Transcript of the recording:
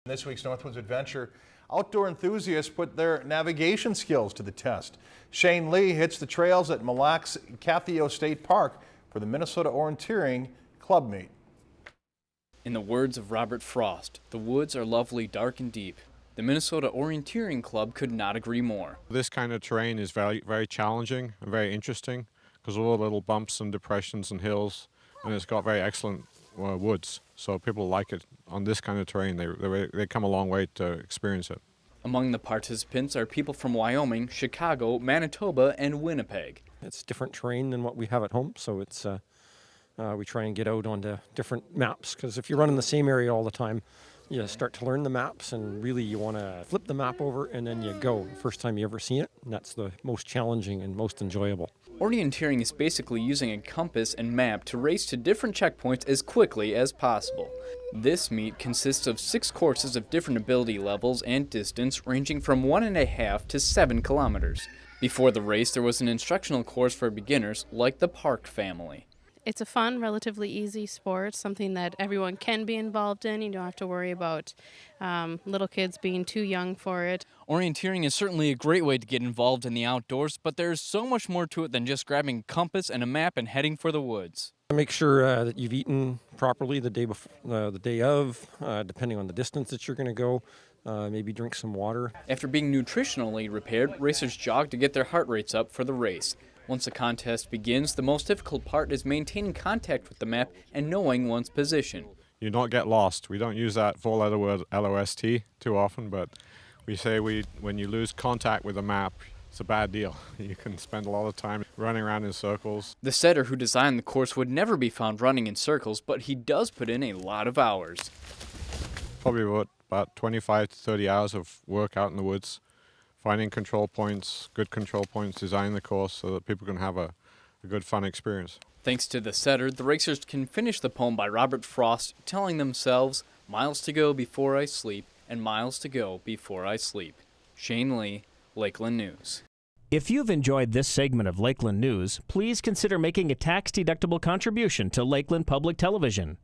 This week's Northwoods Adventure, outdoor enthusiasts put their navigation skills to the test. Shane Lee hits the trails at Mille Lacs Catheo State Park for the Minnesota Orienteering Club meet. In the words of Robert Frost, the woods are lovely, dark and deep. The Minnesota Orienteering Club could not agree more. This kind of terrain is very challenging and very interesting because of all the little bumps and depressions and hills, and it's got very excellent woods. So people like it on this kind of terrain. They come a long way to experience it. Among the participants are people from Wyoming, Chicago, Manitoba, and Winnipeg. It's different terrain than what we have at home, so it's we try and get out onto different maps, because if you run in the same area all the time, you start to learn the maps, and really you want to flip the map over and then you go. First time you ever see it, and that's the most challenging and most enjoyable. Orienteering is basically using a compass and map to race to different checkpoints as quickly as possible. This meet consists of 6 courses of different ability levels and distance, ranging from 1.5 to 7 kilometers. Before the race, there was an instructional course for beginners, like the Park family. It's a fun, relatively easy sport, something that everyone can be involved in. You don't have to worry about little kids being too young for it. Orienteering is certainly a great way to get involved in the outdoors, but there's so much more to it than just grabbing a compass and a map and heading for the woods. Make sure that you've eaten properly the day before, the day of, depending on the distance that you're going to go. Maybe drink some water. After being nutritionally repaired, racers jog to get their heart rates up for the race. Once the contest begins, the most difficult part is maintaining contact with the map and knowing one's position. You don't get lost. We don't use that 4-letter word LOST too often, but we say when you lose contact with the map, it's a bad deal. You can spend a lot of time running around in circles. The setter who designed the course would never be found running in circles, but he does put in a lot of hours. Probably about 25 to 30 hours of work out in the woods, finding control points, good control points, designing the course so that people can have a good, fun experience. Thanks to the setter, the racers can finish the poem by Robert Frost, telling themselves, "Miles to go before I sleep, and miles to go before I sleep." Shane Lee, Lakeland News. If you've enjoyed this segment of Lakeland News, please consider making a tax-deductible contribution to Lakeland Public Television.